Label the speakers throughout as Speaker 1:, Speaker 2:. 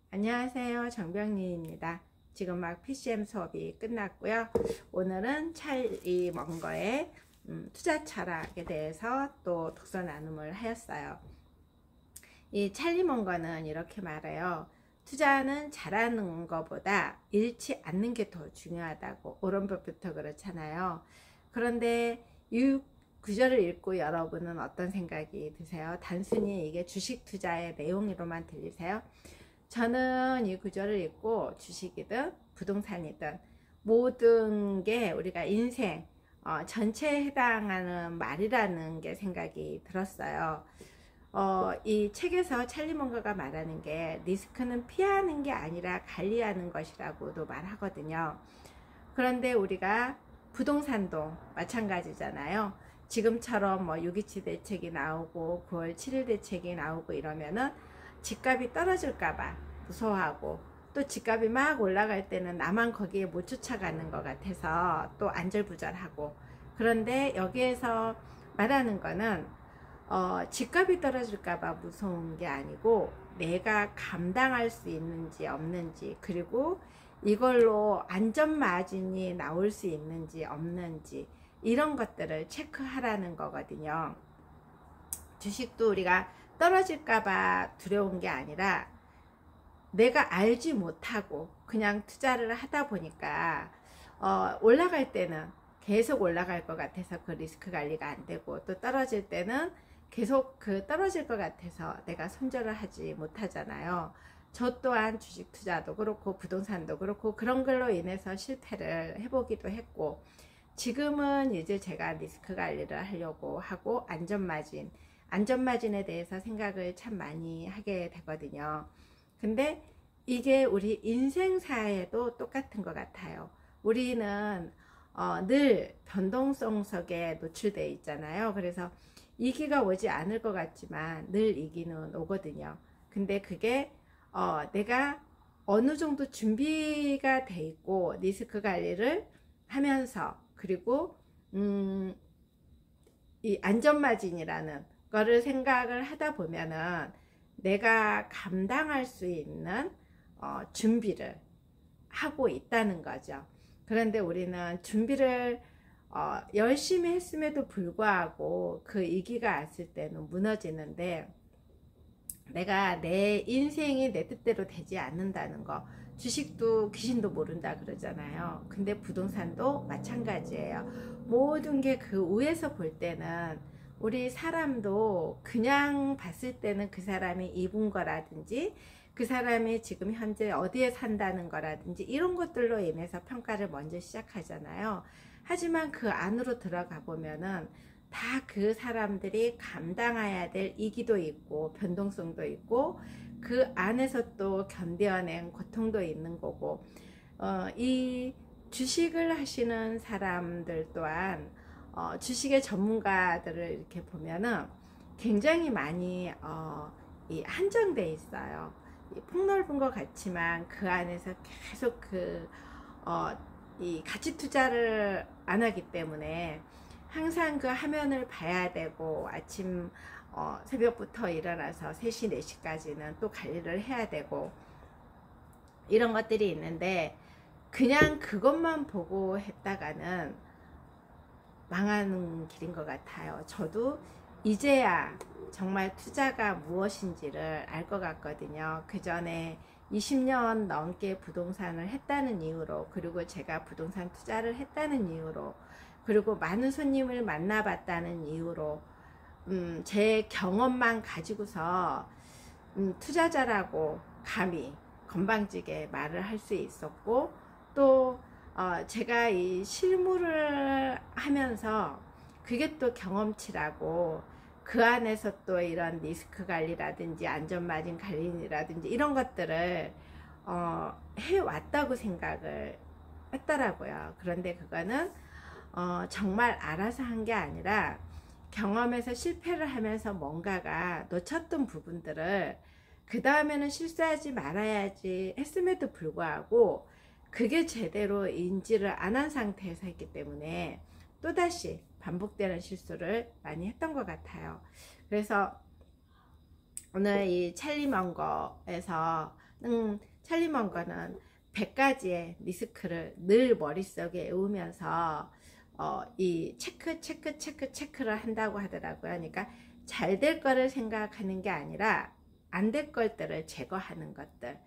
Speaker 1: 안녕하세요. 정병리입니다. 지금 막 PCM 수업이 끝났고요. 오늘은 찰리 먼거의 투자 철학에 대해서 또 독서 나눔을 하였어요. 이 찰리 먼거는 이렇게 말해요. 투자는 잘하는 것보다 잃지 않는 게 더 중요하다고. 오런 버핏도 그렇잖아요. 그런데 이 구절을 읽고 여러분은 어떤 생각이 드세요? 단순히 이게 주식 투자의 내용으로만 들리세요? 저는 이 구절을 읽고 주식이든 부동산이든 모든 게 우리가 인생 전체에 해당하는 말이라는 게 생각이 들었어요. 이 책에서 찰리 먼거가 말하는 게 리스크는 피하는 게 아니라 관리하는 것이라고도 말하거든요. 그런데 우리가 부동산도 마찬가지잖아요. 지금처럼 뭐 6.27 대책이 나오고 9월 7일 대책이 나오고 이러면은 집값이 떨어질까봐 무서워하고, 또 집값이 막 올라갈 때는 나만 거기에 못 쫓아가는 것 같아서 또 안절부절하고. 그런데 여기에서 말하는 거는 집값이 떨어질까봐 무서운 게 아니고 내가 감당할 수 있는지 없는지, 그리고 이걸로 안전 마진이 나올 수 있는지 없는지, 이런 것들을 체크하라는 거거든요. 주식도 우리가 떨어질까봐 두려운 게 아니라 내가 알지 못하고 그냥 투자를 하다 보니까 올라갈 때는 계속 올라갈 것 같아서 그 리스크 관리가 안 되고, 또 떨어질 때는 계속 그 떨어질 것 같아서 내가 손절을 하지 못하잖아요. 저 또한 주식 투자도 그렇고 부동산도 그렇고 그런 걸로 인해서 실패를 해보기도 했고, 지금은 이제 제가 리스크 관리를 하려고 하고 안전마진에 대해서 생각을 참 많이 하게 되거든요. 근데 이게 우리 인생사에도 똑같은 것 같아요. 우리는 늘 변동성 속에 노출되어 있잖아요. 그래서 이기가 오지 않을 것 같지만 늘 이기는 오거든요. 근데 그게 내가 어느 정도 준비가 돼 있고 리스크 관리를 하면서, 그리고 이 안전마진이라는 거를 생각을 하다 보면은 내가 감당할 수 있는 준비를 하고 있다는 거죠. 그런데 우리는 준비를 열심히 했음에도 불구하고 그 위기가 왔을 때는 무너지는데, 내가 내 인생이 내 뜻대로 되지 않는다는 거, 주식도 귀신도 모른다 그러잖아요. 근데 부동산도 마찬가지예요. 모든 게 그 위에서 볼 때는, 우리 사람도 그냥 봤을 때는 그 사람이 입은 거라든지 그 사람이 지금 현재 어디에 산다는 거라든지 이런 것들로 인해서 평가를 먼저 시작하잖아요. 하지만 그 안으로 들어가 보면은 다 그 사람들이 감당해야 될 이기도 있고 변동성도 있고 그 안에서 또 견뎌낸 고통도 있는 거고, 이 주식을 하시는 사람들 또한 주식의 전문가들을 이렇게 보면은 굉장히 많이 이 한정돼 있어요. 폭넓은 것 같지만 그 안에서 계속 이 가치 투자를 안 하기 때문에 항상 그 화면을 봐야 되고, 아침 새벽부터 일어나서 3시 4시까지는 또 관리를 해야 되고, 이런 것들이 있는데 그냥 그것만 보고 했다가는 망하는 길인 것 같아요. 저도 이제야 정말 투자가 무엇인지를 알 것 같거든요. 그 전에 20년 넘게 부동산을 했다는 이유로, 그리고 제가 부동산 투자를 했다는 이유로, 그리고 많은 손님을 만나봤다는 이유로 제 경험만 가지고서 투자자라고 감히 건방지게 말을 할 수 있었고, 또 제가 이 실무를 하면서 그게 또 경험치라고, 그 안에서 또 이런 리스크 관리라든지 안전마진 관리라든지 이런 것들을 해왔다고 생각을 했더라고요. 그런데 그거는 정말 알아서 한 게 아니라 경험에서 실패를 하면서 뭔가가 놓쳤던 부분들을 그 다음에는 실수하지 말아야지 했음에도 불구하고 그게 제대로 인지를 안 한 상태에서 했기 때문에 또다시 반복되는 실수를 많이 했던 것 같아요. 그래서 오늘 이 찰리먼거에서는 찰리먼거는 100가지의 리스크를 늘 머릿속에 외우면서 이 체크를 한다고 하더라고요. 그러니까 잘 될 거를 생각하는 게 아니라 안 될 것들을 제거하는 것들.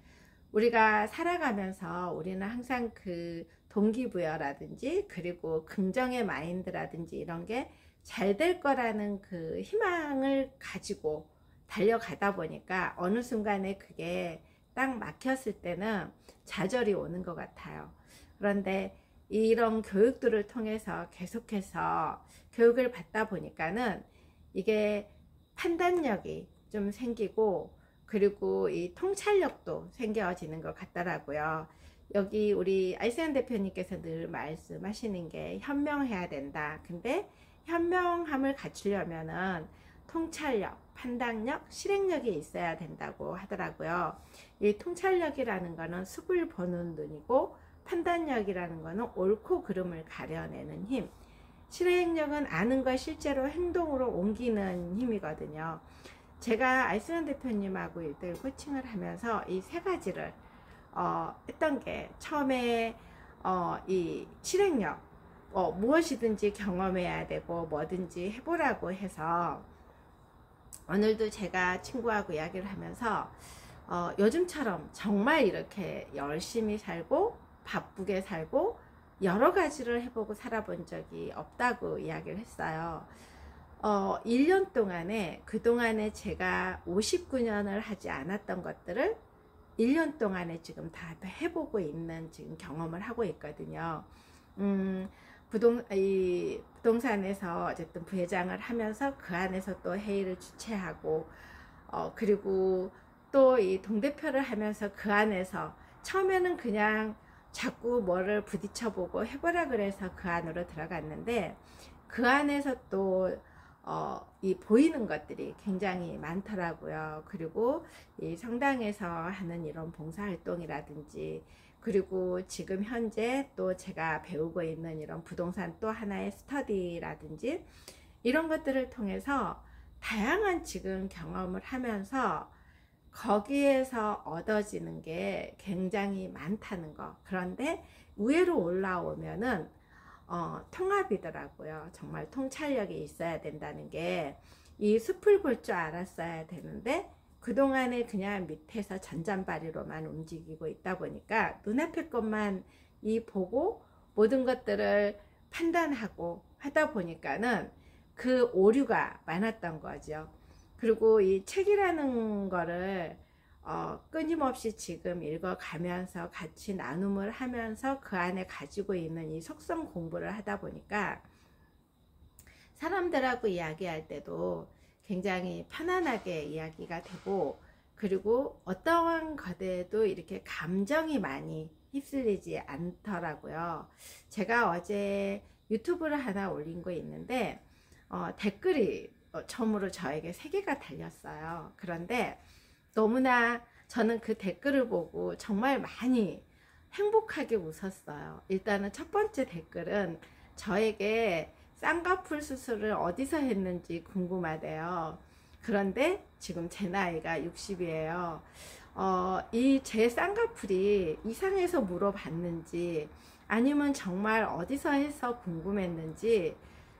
Speaker 1: 우리가 살아가면서 우리는 항상 그 동기부여라든지 그리고 긍정의 마인드라든지 이런 게 잘 될 거라는 그 희망을 가지고 달려가다 보니까 어느 순간에 그게 딱 막혔을 때는 좌절이 오는 것 같아요. 그런데 이런 교육들을 통해서 계속해서 교육을 받다 보니까는 이게 판단력이 좀 생기고 그리고 이 통찰력도 생겨지는 것 같더라고요. 여기 우리 아이스한 대표님께서 늘 말씀하시는 게 현명해야 된다. 근데 현명함을 갖추려면은 통찰력, 판단력, 실행력이 있어야 된다고 하더라고요. 이 통찰력이라는 거는 숲을 보는 눈이고 판단력이라는 거는 옳고 그름을 가려내는 힘, 실행력은 아는 걸 실제로 행동으로 옮기는 힘이거든요. 제가 알순환 대표님하고 일대일 코칭을 하면서 이 세 가지를 했던 게 처음에 이 실행력, 무엇이든지 경험해야 되고 뭐든지 해보라고 해서 오늘도 제가 친구하고 이야기를 하면서 요즘처럼 정말 이렇게 열심히 살고 바쁘게 살고 여러 가지를 해보고 살아본 적이 없다고 이야기를 했어요. 1년 동안에 그동안에 제가 59년을 하지 않았던 것들을 1년 동안에 지금 다 해보고 있는 지금 경험을 하고 있거든요. 부동산에서 어쨌든 부회장을 하면서 그 안에서 또 회의를 주최하고 그리고 또 이 동대표를 하면서 그 안에서 처음에는 그냥 자꾸 뭐를 부딪혀보고 해보라 그래서 그 안으로 들어갔는데 그 안에서 또 이 보이는 것들이 굉장히 많더라고요. 그리고 이 성당에서 하는 이런 봉사활동이라든지 그리고 지금 현재 또 제가 배우고 있는 이런 부동산 또 하나의 스터디라든지 이런 것들을 통해서 다양한 지금 경험을 하면서 거기에서 얻어지는 게 굉장히 많다는 거. 그런데 위로 올라오면은 통합이더라고요. 정말 통찰력이 있어야 된다는 게 이 숲을 볼 줄 알았어야 되는데 그동안에 그냥 밑에서 잔잔바리로만 움직이고 있다 보니까 눈앞의 것만 이 보고 모든 것들을 판단하고 하다 보니까는 그 오류가 많았던 거죠. 그리고 이 책이라는 거를 끊임없이 지금 읽어가면서 같이 나눔을 하면서 그 안에 가지고 있는 이 속성 공부를 하다 보니까 사람들하고 이야기할 때도 굉장히 편안하게 이야기가 되고 그리고 어떠한 것에도 이렇게 감정이 많이 휩쓸리지 않더라고요. 제가 어제 유튜브를 하나 올린 거 있는데 댓글이 처음으로 저에게 3개가 달렸어요. 그런데 너무나 저는 그 댓글을 보고 정말 많이 행복하게 웃었어요. 일단은 첫 번째 댓글은 저에게 쌍꺼풀 수술을 어디서 했는지 궁금하대요. 그런데 지금 제 나이가 60이에요. 이 제 쌍꺼풀이 이상해서 물어봤는지 아니면 정말 어디서 해서 궁금했는지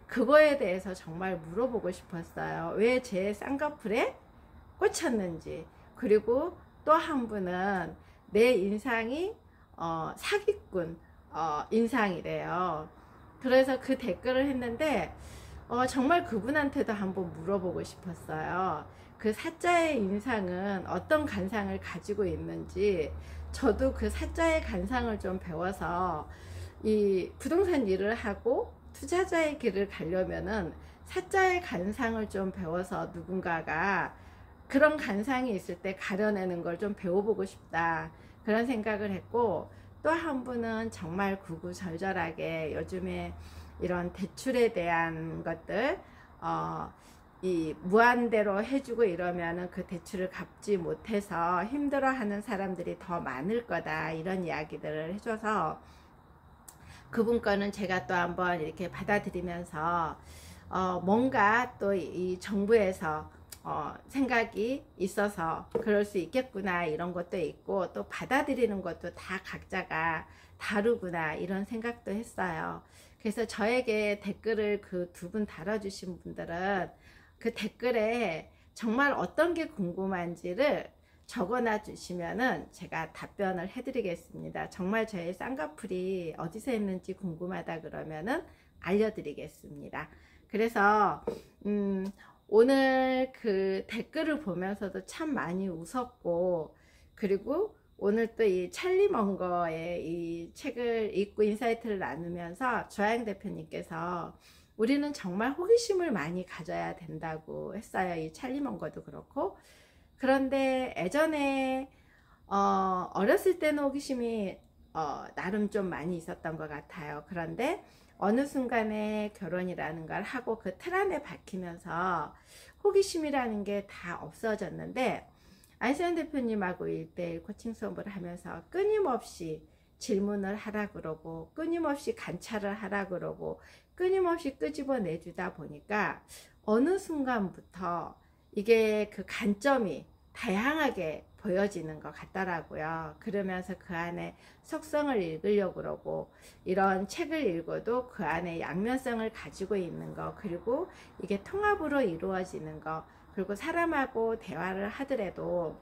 Speaker 1: 그거에 대해서 정말 물어보고 싶었어요. 왜 제 쌍꺼풀에 꽂혔는지. 그리고 또 한 분은 내 인상이 사기꾼 인상이래요. 그래서 그 댓글을 했는데 정말 그분한테도 한번 물어보고 싶었어요. 그 사자의 인상은 어떤 관상을 가지고 있는지 저도 그 사자의 관상을 좀 배워서 이 부동산 일을 하고 투자자의 길을 가려면은 사자의 관상을 좀 배워서 누군가가 그런 관상이 있을 때 가려내는 걸 좀 배워보고 싶다 그런 생각을 했고 또 한 분은 정말 구구절절하게 요즘에 이런 대출에 대한 것들 이 무한대로 해주고 이러면은 그 대출을 갚지 못해서 힘들어하는 사람들이 더 많을 거다 이런 이야기들을 해줘서 그분 거는 제가 또 한번 이렇게 받아들이면서 뭔가 또 이 정부에서 생각이 있어서 그럴 수 있겠구나 이런 것도 있고, 또 받아들이는 것도 다 각자가 다르구나 이런 생각도 했어요. 그래서 저에게 댓글을 그 두 분 달아주신 분들은 그 댓글에 정말 어떤 게 궁금한지를 적어놔 주시면은 제가 답변을 해드리겠습니다. 정말 저의 쌍꺼풀이 어디서 했는지 궁금하다 그러면은 알려드리겠습니다. 그래서 오늘 그 댓글을 보면서도 참 많이 웃었고, 그리고 오늘 또 이 찰리 먼거의 이 책을 읽고 인사이트를 나누면서 조아영 대표님께서 우리는 정말 호기심을 많이 가져야 된다고 했어요. 이 찰리 먼거도 그렇고. 그런데 예전에 어렸을 때는 호기심이 나름 좀 많이 있었던 것 같아요. 그런데 어느 순간에 결혼이라는 걸 하고 그 틀 안에 박히면서 호기심이라는 게 다 없어졌는데, 안시현 대표님하고 1대1 코칭 수업을 하면서 끊임없이 질문을 하라 그러고, 끊임없이 관찰을 하라 그러고, 끊임없이 끄집어내주다 보니까 어느 순간부터 이게 그 관점이 다양하게 보여지는 것 같더라고요. 그러면서 그 안에 속성을 읽으려고 그러고, 이런 책을 읽어도 그 안에 양면성을 가지고 있는 거, 그리고 이게 통합으로 이루어지는 거, 그리고 사람하고 대화를 하더라도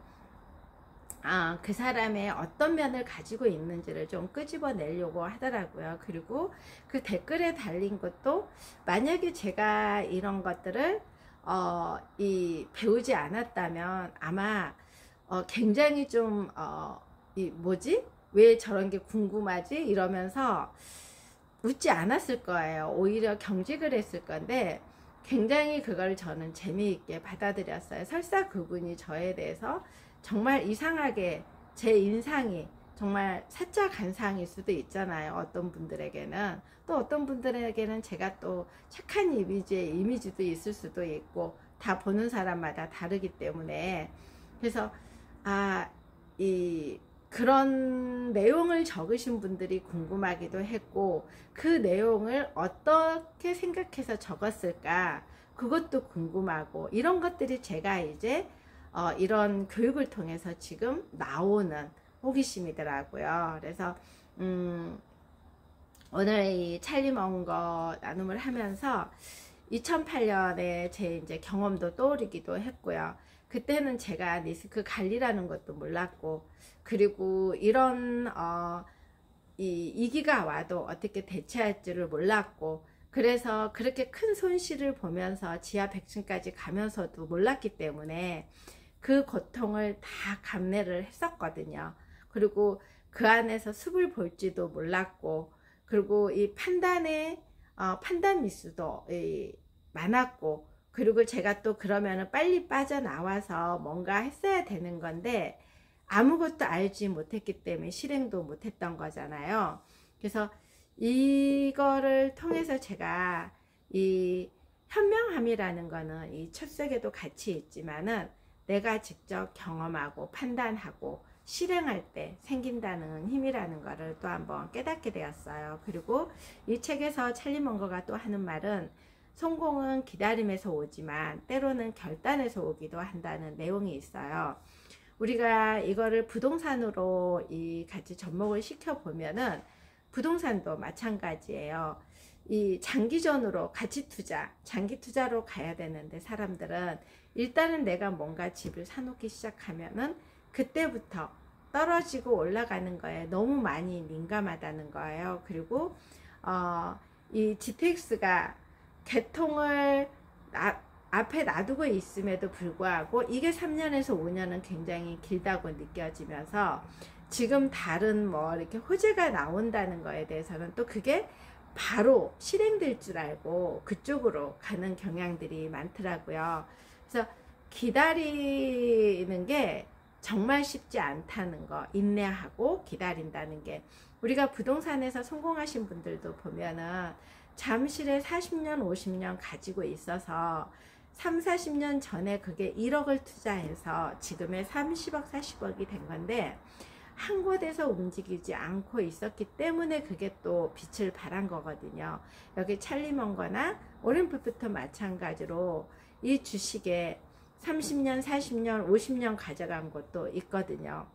Speaker 1: 그 사람의 어떤 면을 가지고 있는지를 좀 끄집어내려고 하더라고요. 그리고 그 댓글에 달린 것도 만약에 제가 이런 것들을 배우지 않았다면 아마 굉장히 좀 뭐지? 왜 저런 게 궁금하지? 이러면서 웃지 않았을 거예요. 오히려 경직을 했을 건데, 굉장히 그걸 저는 재미있게 받아들였어요. 설사 그분이 저에 대해서 정말 이상하게 제 인상이 정말 사짜 간상일 수도 있잖아요. 어떤 분들에게는. 또 어떤 분들에게는 제가 또 착한 이미지도 있을 수도 있고, 다 보는 사람마다 다르기 때문에. 그래서 그런 내용을 적으신 분들이 궁금하기도 했고, 그 내용을 어떻게 생각해서 적었을까 그것도 궁금하고, 이런 것들이 제가 이제 이런 교육을 통해서 지금 나오는 호기심이더라고요. 그래서 오늘 이 찰리 먼거 나눔을 하면서 2008년에 제 이제 경험도 떠오르기도 했고요. 그때는 제가 리스크 관리라는 것도 몰랐고, 그리고 이런 위기가 와도 어떻게 대처할지를 몰랐고, 그래서 그렇게 큰 손실을 보면서 지하 100층까지 가면서도 몰랐기 때문에 그 고통을 다 감내를 했었거든요. 그리고 그 안에서 숲을 볼지도 몰랐고, 그리고 이 판단 미스도 많았고, 그리고 제가 또 그러면은 빨리 빠져나와서 뭔가 했어야 되는 건데 아무것도 알지 못했기 때문에 실행도 못했던 거잖아요. 그래서 이거를 통해서 제가 이 현명함이라는 거는 이 책 속에도 같이 있지만은 내가 직접 경험하고 판단하고 실행할 때 생긴다는 힘이라는 거를 또 한번 깨닫게 되었어요. 그리고 이 책에서 찰리 먼거가 또 하는 말은 성공은 기다림에서 오지만 때로는 결단에서 오기도 한다는 내용이 있어요. 우리가 이거를 부동산으로 같이 접목을 시켜 보면은 부동산도 마찬가지예요. 이 장기전으로 가치 투자, 장기 투자로 가야 되는데, 사람들은 일단은 내가 뭔가 집을 사놓기 시작하면은 그때부터 떨어지고 올라가는 거에 너무 많이 민감하다는 거예요. 그리고 이 GTX가 개통을 앞에 놔두고 있음에도 불구하고 이게 3년에서 5년은 굉장히 길다고 느껴지면서, 지금 다른 뭐 이렇게 호재가 나온다는 거에 대해서는 또 그게 바로 실행될 줄 알고 그쪽으로 가는 경향들이 많더라고요. 그래서 기다리는 게 정말 쉽지 않다는 거, 인내하고 기다린다는 게, 우리가 부동산에서 성공하신 분들도 보면은 잠실에 40년 50년 가지고 있어서 3, 40년 전에 그게 1억을 투자해서 지금의 30억 40억이 된 건데, 한 곳에서 움직이지 않고 있었기 때문에 그게 또 빛을 발한 거거든요. 여기 찰리 먼거나 오렌 버핏도 마찬가지로 이 주식에 30년, 40년, 50년 가져간 것도 있거든요.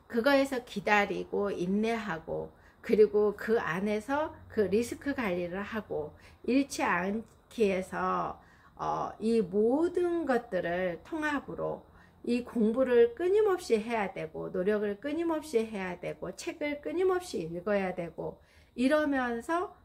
Speaker 1: 그거에서 기다리고 인내하고 그리고 그 안에서 그 리스크 관리를 하고 잃지 않기 위해서 이 모든 것들을 통합으로 이 공부를 끊임없이 해야 되고 노력을 끊임없이 해야 되고 책을 끊임없이 읽어야 되고 이러면서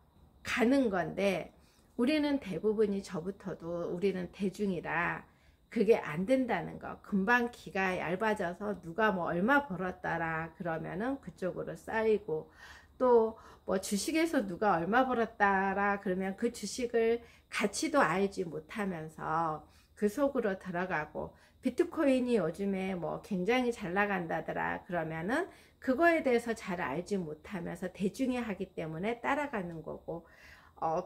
Speaker 1: 가는 건데 우리는 대부분이 저부터도 우리는 대중이라 그게 안 된다는 거. 금방 기가 얇아져서 누가 뭐 얼마 벌었다라 그러면은 그쪽으로 쌓이고 또 뭐 주식에서 누가 얼마 벌었다라 그러면 그 주식을 가치도 알지 못하면서 그 속으로 들어가고 비트코인이 요즘에 뭐 굉장히 잘 나간다더라 그러면은 그거에 대해서 잘 알지 못하면서 대중이 하기 때문에 따라가는 거고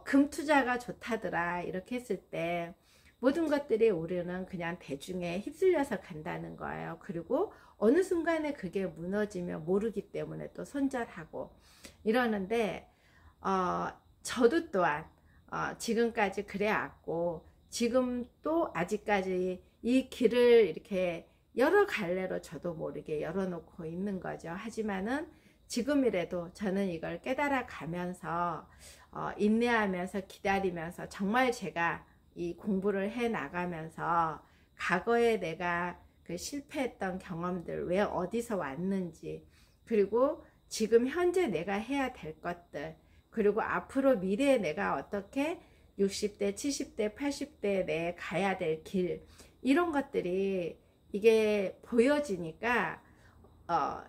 Speaker 1: 금 투자가 좋다더라 이렇게 했을 때 모든 것들이 우리는 그냥 대중에 휩쓸려서 간다는 거예요. 그리고 어느 순간에 그게 무너지면 모르기 때문에 또 손절하고 이러는데 저도 또한 지금까지 그래왔고 지금 또 아직까지 이 길을 이렇게 여러 갈래로 저도 모르게 열어놓고 있는 거죠. 하지만은 지금이라도 저는 이걸 깨달아 가면서 인내하면서 기다리면서 정말 제가 이 공부를 해 나가면서 과거에 내가 그 실패했던 경험들 왜 어디서 왔는지 그리고 지금 현재 내가 해야 될 것들 그리고 앞으로 미래에 내가 어떻게 60대 70대 80대 내 가야 될 길 이런 것들이 이게 보여지니까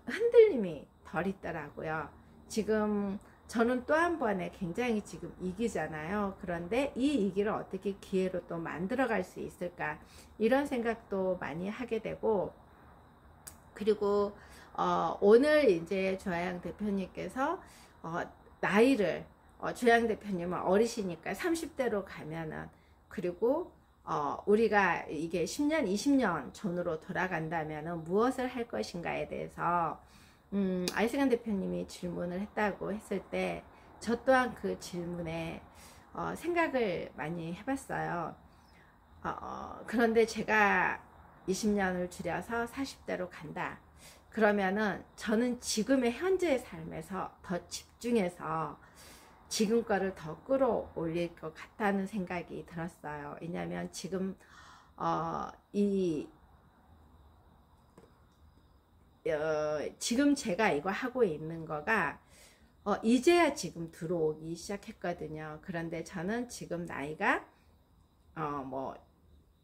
Speaker 1: 흔들림이 덜 있더라고요. 지금 저는 또 한 번에 굉장히 지금 이기잖아요. 그런데 이 이기를 어떻게 기회로 또 만들어 갈 수 있을까 이런 생각도 많이 하게 되고 그리고 오늘 이제 조아영 대표님께서 나이를 조아영 대표님은 어리시니까 30대로 가면은 그리고 우리가 이게 10년 20년 전으로 돌아간다면은 무엇을 할 것인가에 대해서 아이스간 대표님이 질문을 했다고 했을 때 저 또한 그 질문에 생각을 많이 해봤어요. 그런데 제가 20년을 줄여서 40대로 간다. 그러면은 저는 지금의 현재의 삶에서 더 집중해서 지금 거를 더 끌어올릴 것 같다는 생각이 들었어요. 왜냐하면 지금 지금 제가 이거 하고 있는 거가 이제야 지금 들어오기 시작했거든요. 그런데 저는 지금 나이가 뭐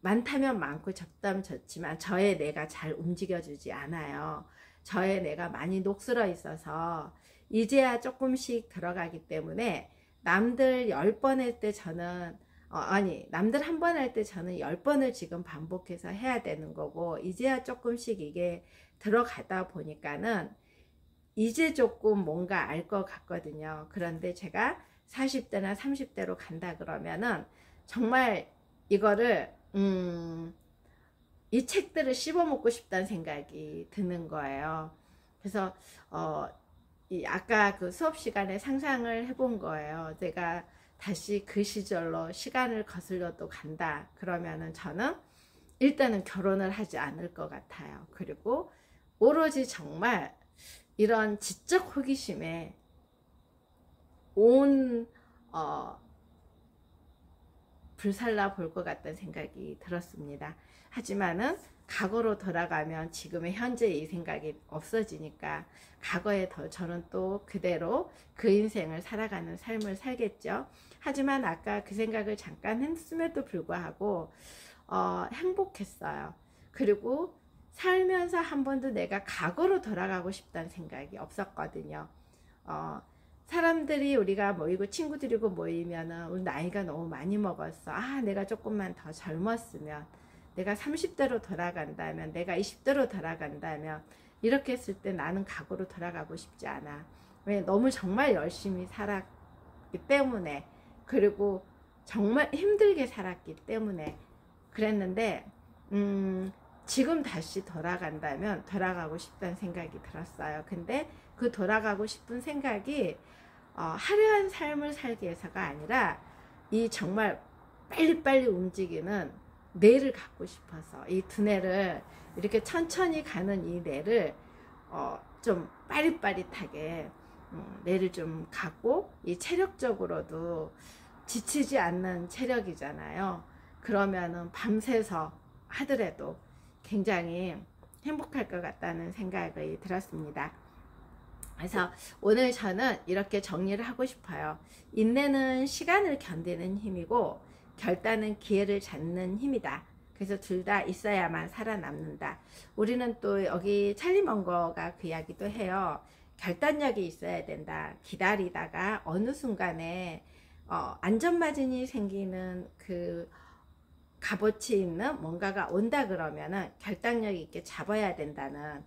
Speaker 1: 많다면 많고 적다면 적지만 저의 뇌가 잘 움직여주지 않아요. 저의 뇌가 많이 녹슬어 있어서 이제야 조금씩 들어가기 때문에 남들 10번 할 때 저는 남들 한 번 할 때 저는 10번을 지금 반복해서 해야 되는 거고 이제야 조금씩 이게 들어가다 보니까는 이제 조금 뭔가 알 것 같거든요. 그런데 제가 40대나 30대로 간다 그러면은 정말 이거를 이 책들을 씹어먹고 싶다는 생각이 드는 거예요. 그래서 아까 그 수업 시간에 상상을 해본 거예요. 제가 다시 그 시절로 시간을 거슬려도 간다 그러면은 저는 일단은 결혼을 하지 않을 것 같아요. 그리고 오로지 정말 이런 지적 호기심에 온 불살라 볼 것 같다는 생각이 들었습니다. 하지만은 과거로 돌아가면 지금의 현재 이 생각이 없어지니까 과거에 더 저는 또 그대로 그 인생을 살아가는 삶을 살겠죠. 하지만 아까 그 생각을 잠깐 했음에도 불구하고 행복했어요. 그리고 살면서 한 번도 내가 과거로 돌아가고 싶다는 생각이 없었거든요. 사람들이 우리가 모이고 친구들이고 모이면은 우리 나이가 너무 많이 먹었어. 내가 조금만 더 젊었으면 내가 30대로 돌아간다면 내가 20대로 돌아간다면 이렇게 했을 때 나는 과거로 돌아가고 싶지 않아. 왜? 너무 정말 열심히 살았기 때문에 그리고 정말 힘들게 살았기 때문에 그랬는데 지금 다시 돌아간다면 돌아가고 싶다는 생각이 들었어요. 근데 그 돌아가고 싶은 생각이 화려한 삶을 살기 위해서가 아니라 이 정말 빨리빨리 움직이는 뇌를 갖고 싶어서 이 두뇌를 이렇게 천천히 가는 이 뇌를 좀 빠릿빠릿하게 뇌를 좀 갖고 이 체력적으로도 지치지 않는 체력이잖아요. 그러면은 밤새서 하더라도 굉장히 행복할 것 같다는 생각이 들었습니다. 그래서 오늘 저는 이렇게 정리를 하고 싶어요. 인내는 시간을 견디는 힘이고 결단은 기회를 잡는 힘이다. 그래서 둘 다 있어야만 살아남는다. 우리는 또 여기 찰리 먼거가 그 이야기도 해요. 결단력이 있어야 된다. 기다리다가 어느 순간에 안전마진이 생기는 그 값어치 있는 뭔가가 온다 그러면은 결단력 있게 잡아야 된다는,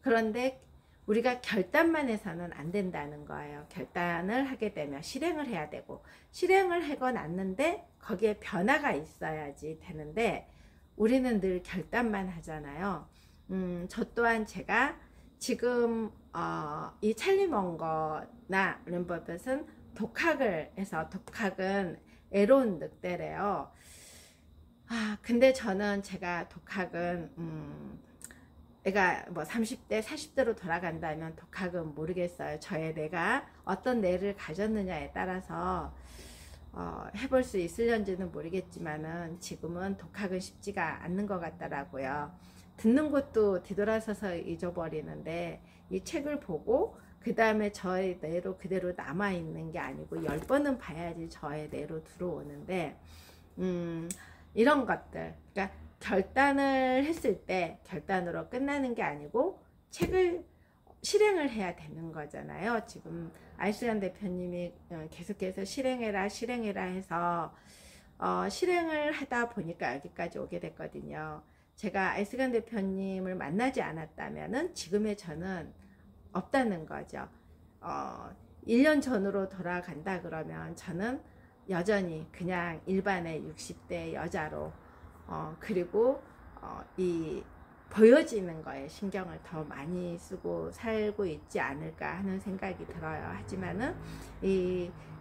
Speaker 1: 그런데 우리가 결단만 해서는 안 된다는 거예요. 결단을 하게 되면 실행을 해야 되고, 실행을 하고 났는데 거기에 변화가 있어야지 되는데 우리는 늘 결단만 하잖아요. 저 또한 제가 지금 이 찰리 먼거나 렘 버벳은 독학을 해서, 독학은 애로운 늑대래요. 근데 저는 제가 독학은 애가 뭐 30대 40대로 돌아간다면 독학은 모르겠어요. 저의 뇌가 어떤 뇌를 가졌느냐에 따라서 해볼 수 있을런지는 모르겠지만은 지금은 독학은 쉽지가 않는 것 같더라고요. 듣는 것도 뒤돌아서서 잊어버리는데 이 책을 보고 그 다음에 저의 뇌로 그대로 남아있는 게 아니고 10번은 봐야지 저의 뇌로 들어오는데 이런 것들, 그러니까 결단을 했을 때 결단으로 끝나는 게 아니고 책을 실행을 해야 되는 거잖아요. 지금 아이스간 대표님이 계속해서 실행해라 실행해라 해서 실행을 하다 보니까 여기까지 오게 됐거든요. 제가 아이스간 대표님을 만나지 않았다면은 지금의 저는 없다는 거죠. 1년 전으로 돌아간다 그러면 저는 여전히 그냥 일반의 60대 여자로 그리고 이 보여지는 거에 신경을 더 많이 쓰고 살고 있지 않을까 하는 생각이 들어요. 하지만은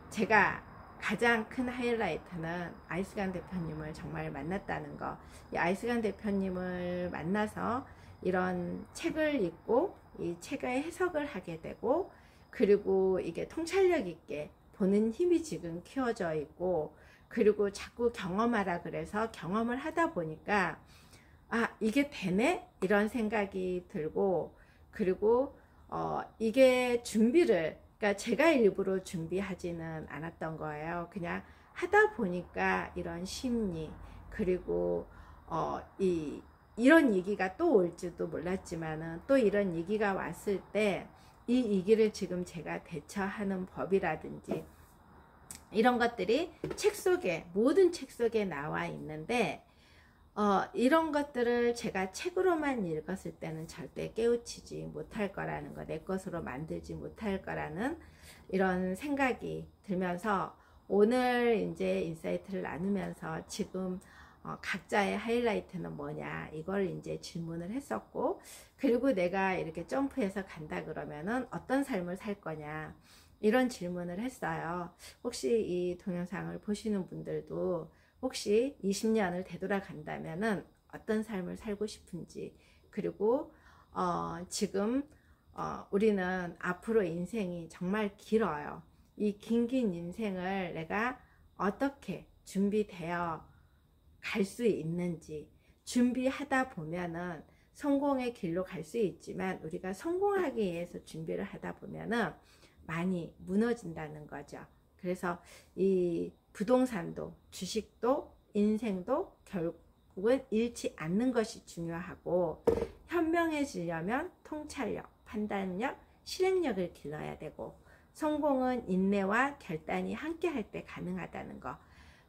Speaker 1: 제가 가장 큰 하이라이트는 아이스간 대표님을 정말 만났다는 거. 이 아이스간 대표님을 만나서 이런 책을 읽고 이 책의 해석을 하게 되고, 그리고 이게 통찰력 있게 보는 힘이 지금 키워져 있고, 그리고 자꾸 경험하라 그래서 경험을 하다 보니까 이게 되네? 이런 생각이 들고, 그리고 이게 준비를, 그러니까 제가 일부러 준비하지는 않았던 거예요. 그냥 하다 보니까 이런 심리, 그리고 이런 얘기가 또 올지도 몰랐지만은 또 이런 얘기가 왔을 때 이 얘기를 지금 제가 대처하는 법이라든지 이런 것들이 책 속에, 모든 책 속에 나와 있는데 이런 것들을 제가 책으로만 읽었을 때는 절대 깨우치지 못할 거라는 거, 내 것으로 만들지 못할 거라는 이런 생각이 들면서 오늘 이제 인사이트를 나누면서 지금 각자의 하이라이트는 뭐냐, 이걸 이제 질문을 했었고, 그리고 내가 이렇게 점프해서 간다 그러면은 어떤 삶을 살 거냐, 이런 질문을 했어요. 혹시 이 동영상을 보시는 분들도 혹시 20년을 되돌아간다면은 어떤 삶을 살고 싶은지, 그리고 지금 우리는 앞으로 인생이 정말 길어요. 이 긴 인생을 내가 어떻게 준비되어 갈 수 있는지, 준비하다 보면은 성공의 길로 갈 수 있지만 우리가 성공하기 위해서 준비를 하다 보면은 많이 무너진다는 거죠. 그래서 이 부동산도 주식도 인생도 결국은 잃지 않는 것이 중요하고, 현명해지려면 통찰력, 판단력, 실행력을 길러야 되고, 성공은 인내와 결단이 함께 할 때 가능하다는 거.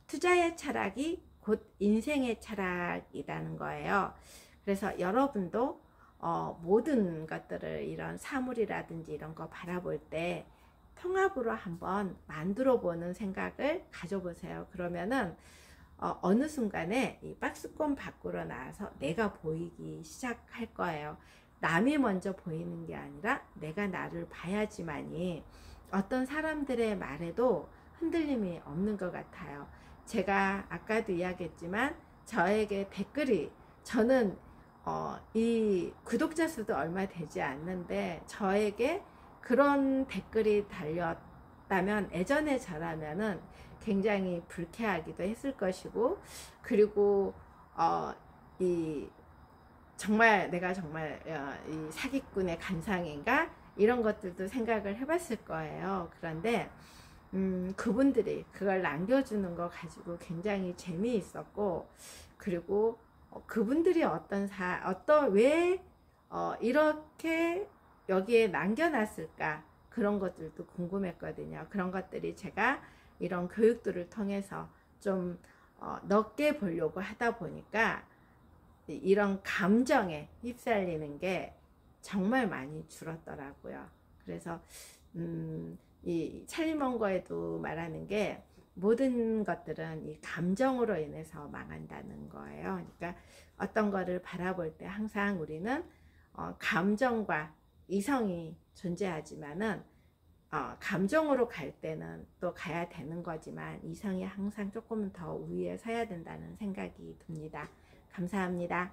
Speaker 1: 투자의 철학이 곧 인생의 철학이라는 거예요. 그래서 여러분도 모든 것들을, 이런 사물이라든지 이런 거 바라볼 때 통합으로 한번 만들어 보는 생각을 가져보세요. 그러면은 어느 순간에 이 박스권 밖으로 나와서 내가 보이기 시작할 거예요. 남이 먼저 보이는 게 아니라 내가 나를 봐야지만이 어떤 사람들의 말에도 흔들림이 없는 것 같아요. 제가 아까도 이야기했지만 저에게 댓글이, 저는 이 구독자 수도 얼마 되지 않는데 저에게 그런 댓글이 달렸다면 예전에 저라면은 굉장히 불쾌하기도 했을 것이고, 그리고 이 정말 내가 정말 이 사기꾼의 간상인가 이런 것들도 생각을 해봤을 거예요. 그런데 그분들이 그걸 남겨주는 거 가지고 굉장히 재미있었고, 그리고 그분들이 왜 이렇게 여기에 남겨놨을까, 그런 것들도 궁금했거든요. 그런 것들이 제가 이런 교육들을 통해서 좀 넓게 보려고 하다 보니까 이런 감정에 휩쓸리는 게 정말 많이 줄었더라고요. 그래서 이 찰리먼거에도 말하는 게 모든 것들은 이 감정으로 인해서 망한다는 거예요. 그러니까 어떤 거를 바라볼 때 항상 우리는 감정과 이성이 존재하지만은 감정으로 갈 때는 또 가야 되는 거지만 이성이 항상 조금 더 우위에 서야 된다는 생각이 듭니다. 감사합니다.